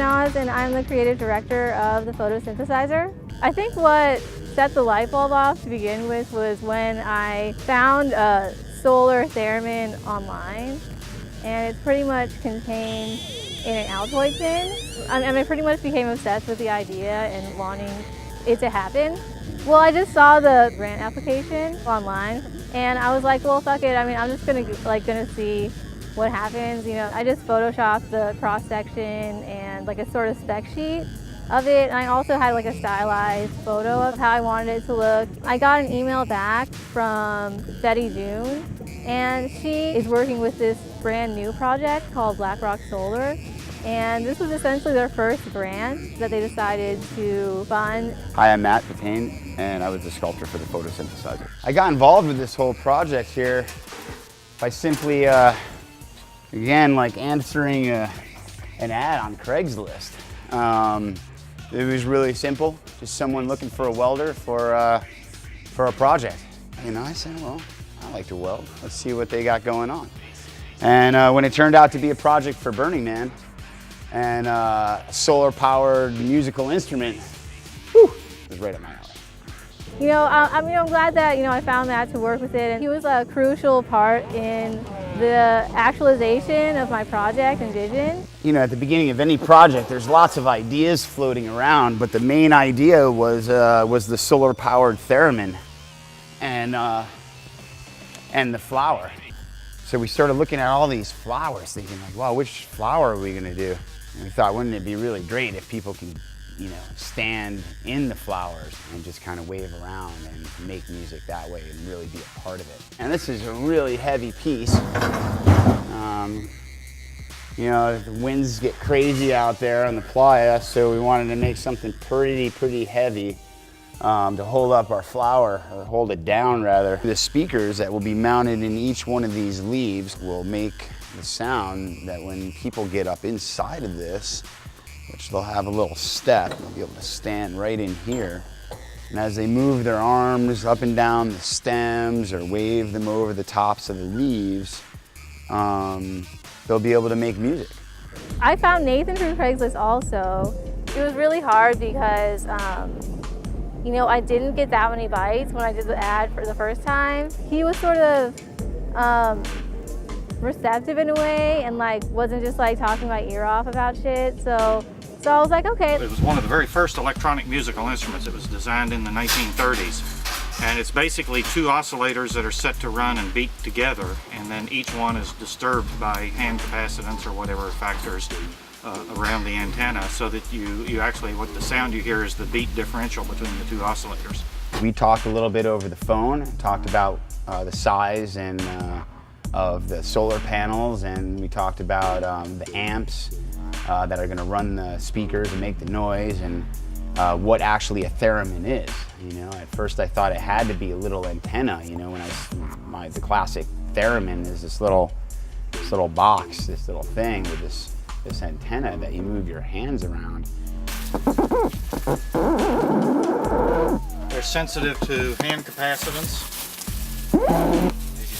Oz, and I'm the creative director of the Photosynthesizer. I think what set the light bulb off to begin with was when I found a solar theremin online, and it's pretty much contained in an Altoid tin. I pretty much became obsessed with the idea and wanting it to happen. Well, I just saw the grant application online, and I was like, well, fuck it. I mean, I'm just gonna see what happens. You know, I just photoshopped the cross section and like a sort of spec sheet of it. And I also had like a stylized photo of how I wanted it to look. I got an email back from Betty June, and she is working with this brand new project called Black Rock Solar. And this was essentially their first grant that they decided to fund. Hi, I'm Matt Patain, and I was the sculptor for the Photosynthesizer. I got involved with this whole project here by simply, again, like answering an ad on Craigslist. It was really simple, just someone looking for a welder for a project. You know, I said, well, I like to weld. Let's see what they got going on. And when it turned out to be a project for Burning Man, and a solar-powered musical instrument, whew, it was right up my alley. You know, I'm glad that, I found Matt to work with it, and he was a crucial part in the actualization of my project and vision. You know, at the beginning of any project, there's lots of ideas floating around, but the main idea was the solar-powered theremin and the flower. So we started looking at all these flowers, thinking like, wow, which flower are we gonna do? And we thought, wouldn't it be really great if people can, stand in the flowers and just kind of wave around and make music that way and really be a part of it. And this is a really heavy piece. The winds get crazy out there on the playa, so we wanted to make something pretty heavy to hold up our flower, or hold it down rather. The speakers that will be mounted in each one of these leaves will make the sound that when people get up inside of this, which they'll have a little step, they'll be able to stand right in here. And as they move their arms up and down the stems or wave them over the tops of the leaves, they'll be able to make music. I found Nathan through Craigslist also. It was really hard because I didn't get that many bites when I did the ad for the first time. He was sort of receptive in a way, and wasn't just talking my ear off about shit. So I was like, okay. It was one of the very first electronic musical instruments. It was designed in the 1930s. And it's basically two oscillators that are set to run and beat together, and then each one is disturbed by hand capacitance or whatever factors around the antenna, so that you actually, what the sound you hear is the beat differential between the two oscillators. We talked a little bit over the phone, talked about the size and of the solar panels, and we talked about the amps that are going to run the speakers and make the noise, and what actually a theremin is. At first I thought it had to be a little antenna. When the classic theremin is this little box, this little thing with this antenna that you move your hands around. They're sensitive to hand capacitance.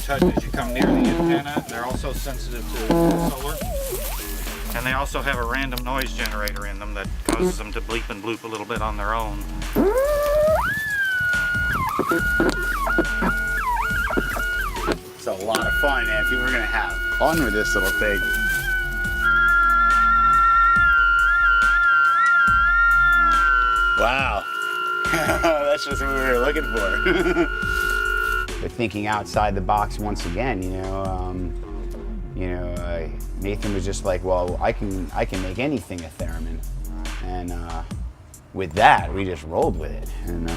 As you come near the antenna, they're also sensitive to solar. And they also have a random noise generator in them that causes them to bleep and bloop a little bit on their own. It's a lot of fun, man. People are gonna have fun with this little thing. Wow, that's just what we were looking for. But thinking outside the box once again, Nathan was just like, well, I can make anything a theremin, and with that, we just rolled with it, and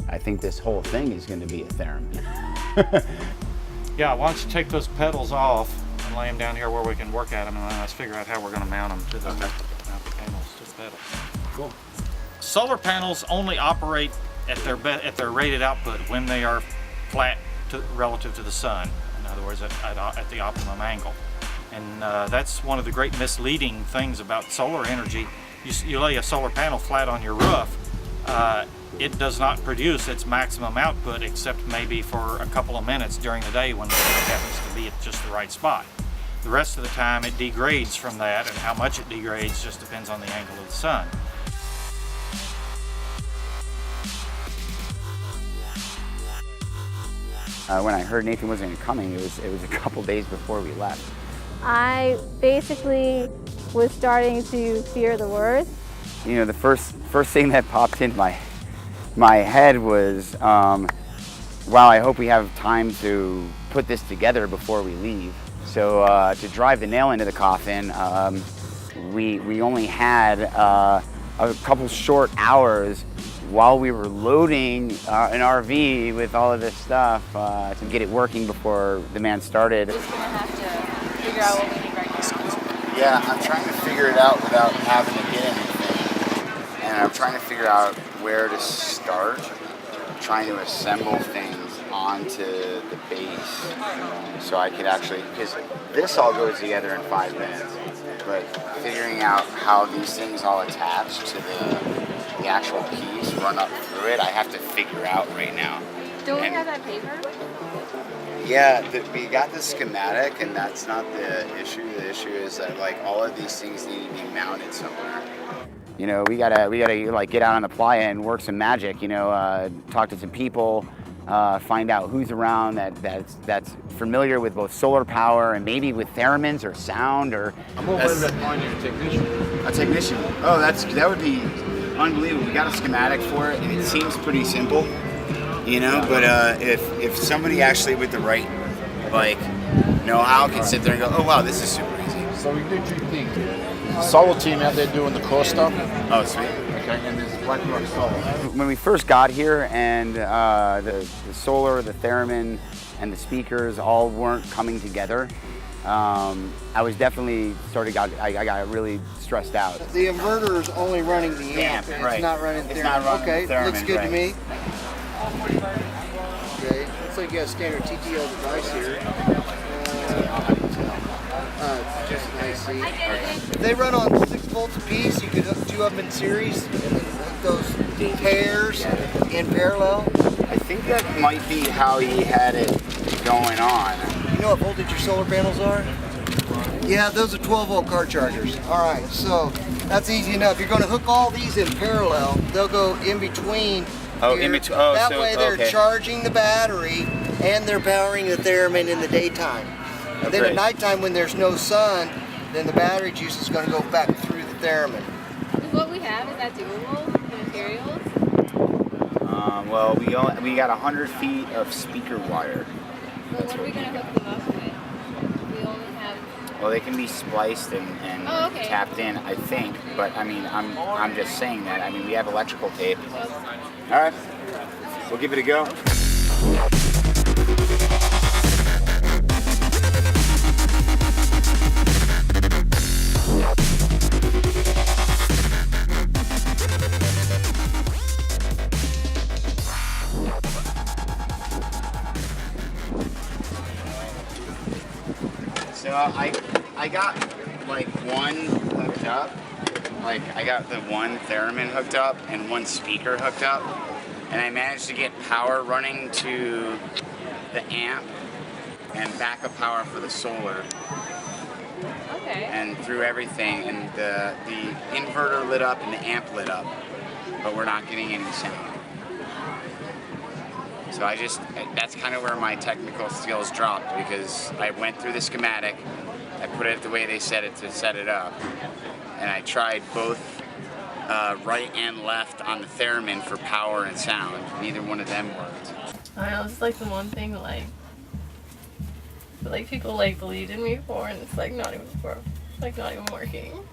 I think this whole thing is going to be a theremin. Yeah, why don't you take those pedals off and lay them down here where we can work at them, and then let's figure out how we're going to mount them to the panels, to the pedals. Cool. Solar panels only operate at their rated output when they are flat relative to the sun. In other words, at the optimum angle. And that's one of the great misleading things about solar energy. You lay a solar panel flat on your roof, it does not produce its maximum output except maybe for a couple of minutes during the day when the sun happens to be at just the right spot. The rest of the time it degrades from that, and how much it degrades just depends on the angle of the sun. When I heard Nathan wasn't coming, it was a couple days before we left. I basically was starting to fear the worst. You know, the first thing that popped in my head was, wow, I hope we have time to put this together before we leave. So to drive the nail into the coffin, we only had a couple short hours while we were loading an RV with all of this stuff to get it working before the man started. We're just gonna have to figure out what we need right now. Yeah, I'm trying to figure it out without having to get anything. And I'm trying to figure out where to start, trying to assemble things onto the base so I could actually, because this all goes together in 5 minutes, but figuring out how these things all attach to the actual piece, run up through it, I have to figure out right now. Don't we have that paper? Yeah, we got the schematic, and that's not the issue. The issue is that like all of these things need to be mounted somewhere. You know, we gotta like get out on the playa and work some magic. You know, talk to some people, find out who's around that's familiar with both solar power and maybe with theremins or sound or. I'm hoping to find you a technician. A technician. Oh, that would be unbelievable. We got a schematic for it, and it seems pretty simple. You know, but if somebody actually with the right like know-how can sit there and go, oh wow, this is super easy. So we do 2 things. The solar team out there doing the core stuff. Oh, sweet. Okay, and this Black Rock Solar. When we first got here and the solar, the theremin, and the speakers all weren't coming together, I was definitely I got really stressed out. The inverter is only running the amp, and right. it's not running It's theremin. not running Okay, theremin, looks good right. to me. Okay, looks like you got a standard TTL device here. Just an IC. If they run on 6 volts apiece, you could hook 2 of them in series and then hook those pairs in parallel. I think that might be how he had it going on. You know what voltage your solar panels are? Yeah, those are 12 volt car chargers. All right, so that's easy enough. You're going to hook all these in parallel. They'll go in between. Oh, here. in between. Oh, that so, way they're okay. charging the battery and they're powering the theremin in the daytime. And then Great. at nighttime when there's no sun, then the battery juice is going to go back through the theremin. Is what we have, is that doable, the materials? Well, we got 100 feet of speaker wire. Well, what are we going to hook them up with? We only have... Well, they can be spliced and Oh, okay. tapped in, I think. But I mean, I'm just saying that. I mean, we have electrical tape. All right, we'll give it a go. So I got like one hooked up. Like I got the one theremin hooked up and one speaker hooked up, and I managed to get power running to the amp and backup power for the solar. Okay. And through everything, and the inverter lit up and the amp lit up, but we're not getting any sound. So that's kind of where my technical skills dropped, because I went through the schematic, I put it the way they said it to set it up, and I tried both right and left on the theremin for power and sound. Neither one of them worked. I know, it's like the one thing like people like believed in me for, and it's like not even working.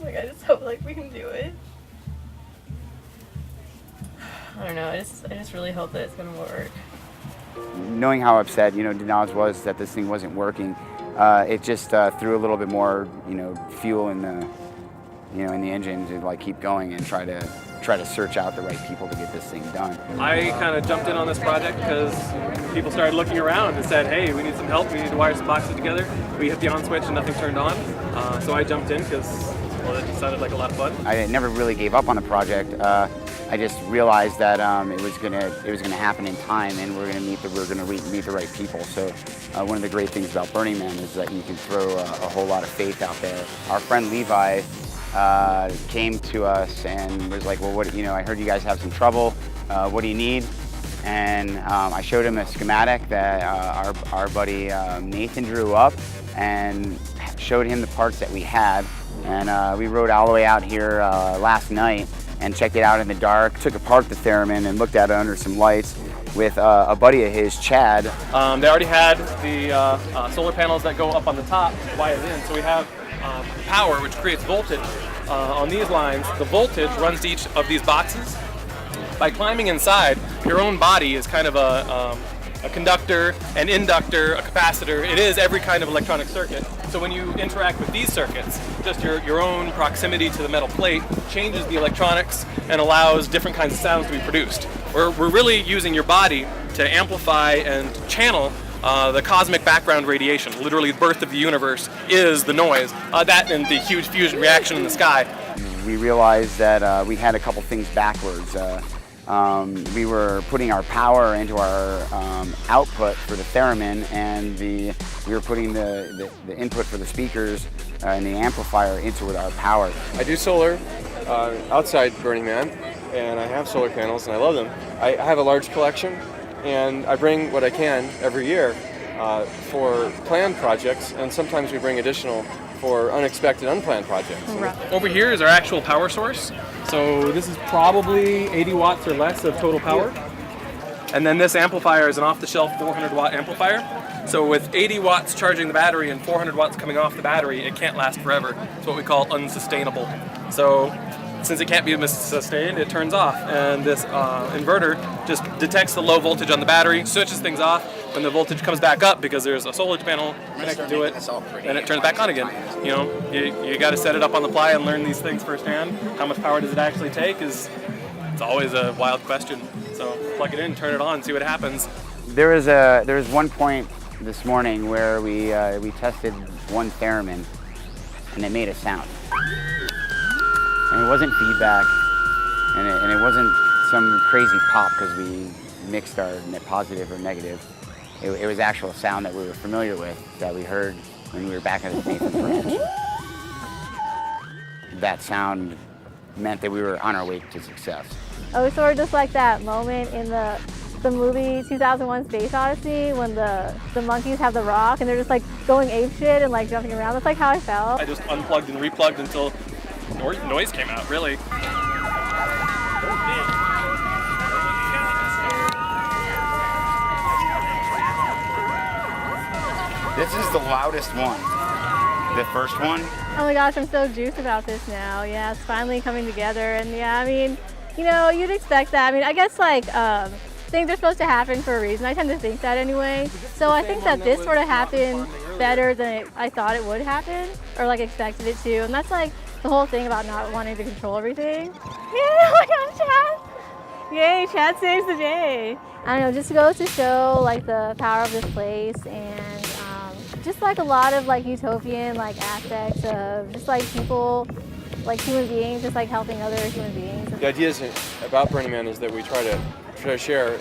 Like I just hope like we can do it. I don't know. I just really hope that it's gonna work. Knowing how upset, Denaz was that this thing wasn't working, it just threw a little bit more, fuel in the, in the engine to like keep going and try to search out the right people to get this thing done. I kind of jumped in on this project because people started looking around and said, hey, we need some help, we need to wire some boxes together. We hit the on switch and nothing turned on. So I jumped in because, well, it sounded like a lot of fun. I never really gave up on the project. I just realized that it was gonna happen in time, and we're gonna meet the right people. So one of the great things about Burning Man is that you can throw a whole lot of faith out there. Our friend Levi came to us and was like, well, what, I heard you guys have some trouble. What do you need? And I showed him a schematic that our buddy Nathan drew up, and showed him the parts that we had. And we rode all the way out here last night and checked it out in the dark. Took apart the theremin and looked at it under some lights with a buddy of his, Chad. They already had the solar panels that go up on the top wired in, so we have power, which creates voltage on these lines. The voltage runs to each of these boxes. By climbing inside, your own body is kind of a conductor, an inductor, a capacitor. It is every kind of electronic circuit. So when you interact with these circuits, just your own proximity to the metal plate changes the electronics and allows different kinds of sounds to be produced. We're really using your body to amplify and channel the cosmic background radiation. Literally, the birth of the universe is the noise. That and the huge fusion reaction in the sky. We realized that we had a couple things backwards. We were putting our power into our output for the theremin, and we were putting the input for the speakers and the amplifier into our power. I do solar outside Burning Man, and I have solar panels, and I love them. I have a large collection, and I bring what I can every year for planned projects, and sometimes we bring additional for unexpected, unplanned projects. Right. Over here is our actual power source. So this is probably 80 watts or less of total power. And then this amplifier is an off-the-shelf 400 watt amplifier. So with 80 watts charging the battery and 400 watts coming off the battery, it can't last forever. It's what we call unsustainable. So since it can't be sustained, it turns off. And this inverter just detects the low voltage on the battery, switches things off. When the voltage comes back up, because there's a solar panel connected to it, and it turns back on again. You got to set it up on the fly and learn these things firsthand. How much power does it actually take it's always a wild question. So plug it in, turn it on, see what happens. There was one point this morning where we tested one theremin, and it made a sound. And it wasn't feedback, and it wasn't some crazy pop because we mixed our positive or negative. It was actual sound that we were familiar with, that we heard when we were back at the Nathan's Ranch. That sound meant that we were on our way to success. Oh, it's sort of just like that moment in the movie 2001: Space Odyssey when the monkeys have the rock and they're just like going apeshit and like jumping around. That's like how I felt. I just unplugged and replugged until noise came out, really. This is the loudest one, the first one. Oh my gosh, I'm so juiced about this now. Yeah, it's finally coming together. And yeah, I mean, you'd expect that. I mean, I guess like things are supposed to happen for a reason. I tend to think that anyway. So I think that this sort of happened better than I thought it would happen, or like expected it to. And that's like the whole thing about not wanting to control everything. Yeah, oh my gosh, Chad! Yay, Chad saves the day. I don't know, just goes to show like the power of this place, and just like a lot of like utopian like aspects of just like people, like human beings, just like helping other human beings. The idea about Burning Man is that we try to share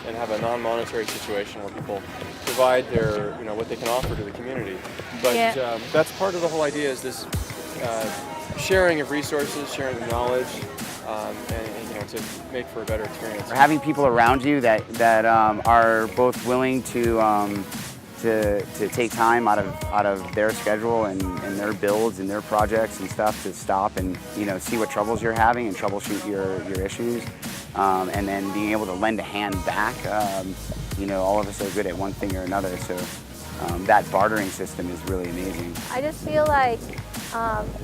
and have a non-monetary situation where people provide their what they can offer to the community. But yeah. That's part of the whole idea, is this sharing of resources, sharing of knowledge, and to make for a better experience. Having people around you that are both willing to take time out of their schedule and their builds and their projects and stuff to stop and see what troubles you're having and troubleshoot your issues, and then being able to lend a hand back. All of us are good at one thing or another, so that bartering system is really amazing. I just feel like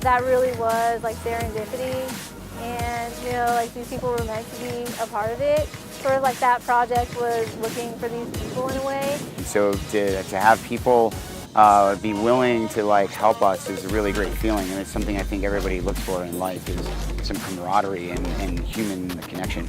that really was like serendipity, and like these people were meant to be a part of it. Sort of like that project was looking for these people in a way. So to have people be willing to like help us is a really great feeling, and it's something I think everybody looks for in life, is some camaraderie and human connection.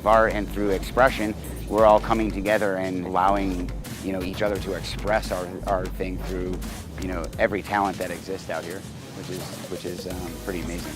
of art and through expression, we're all coming together and allowing, you know, each other to express our thing through, you know, every talent that exists out here, which is pretty amazing.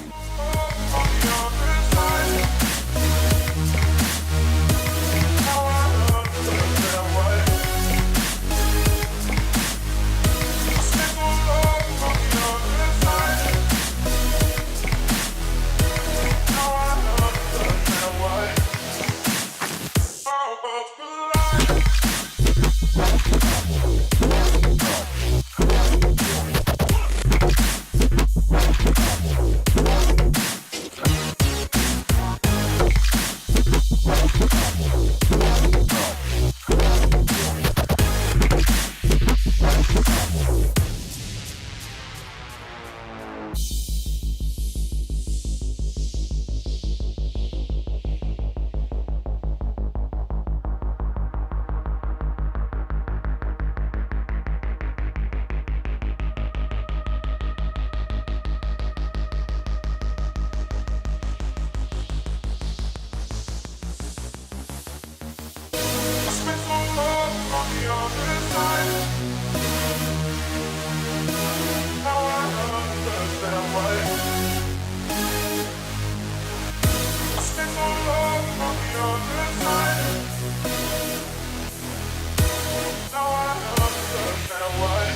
Now I understand why.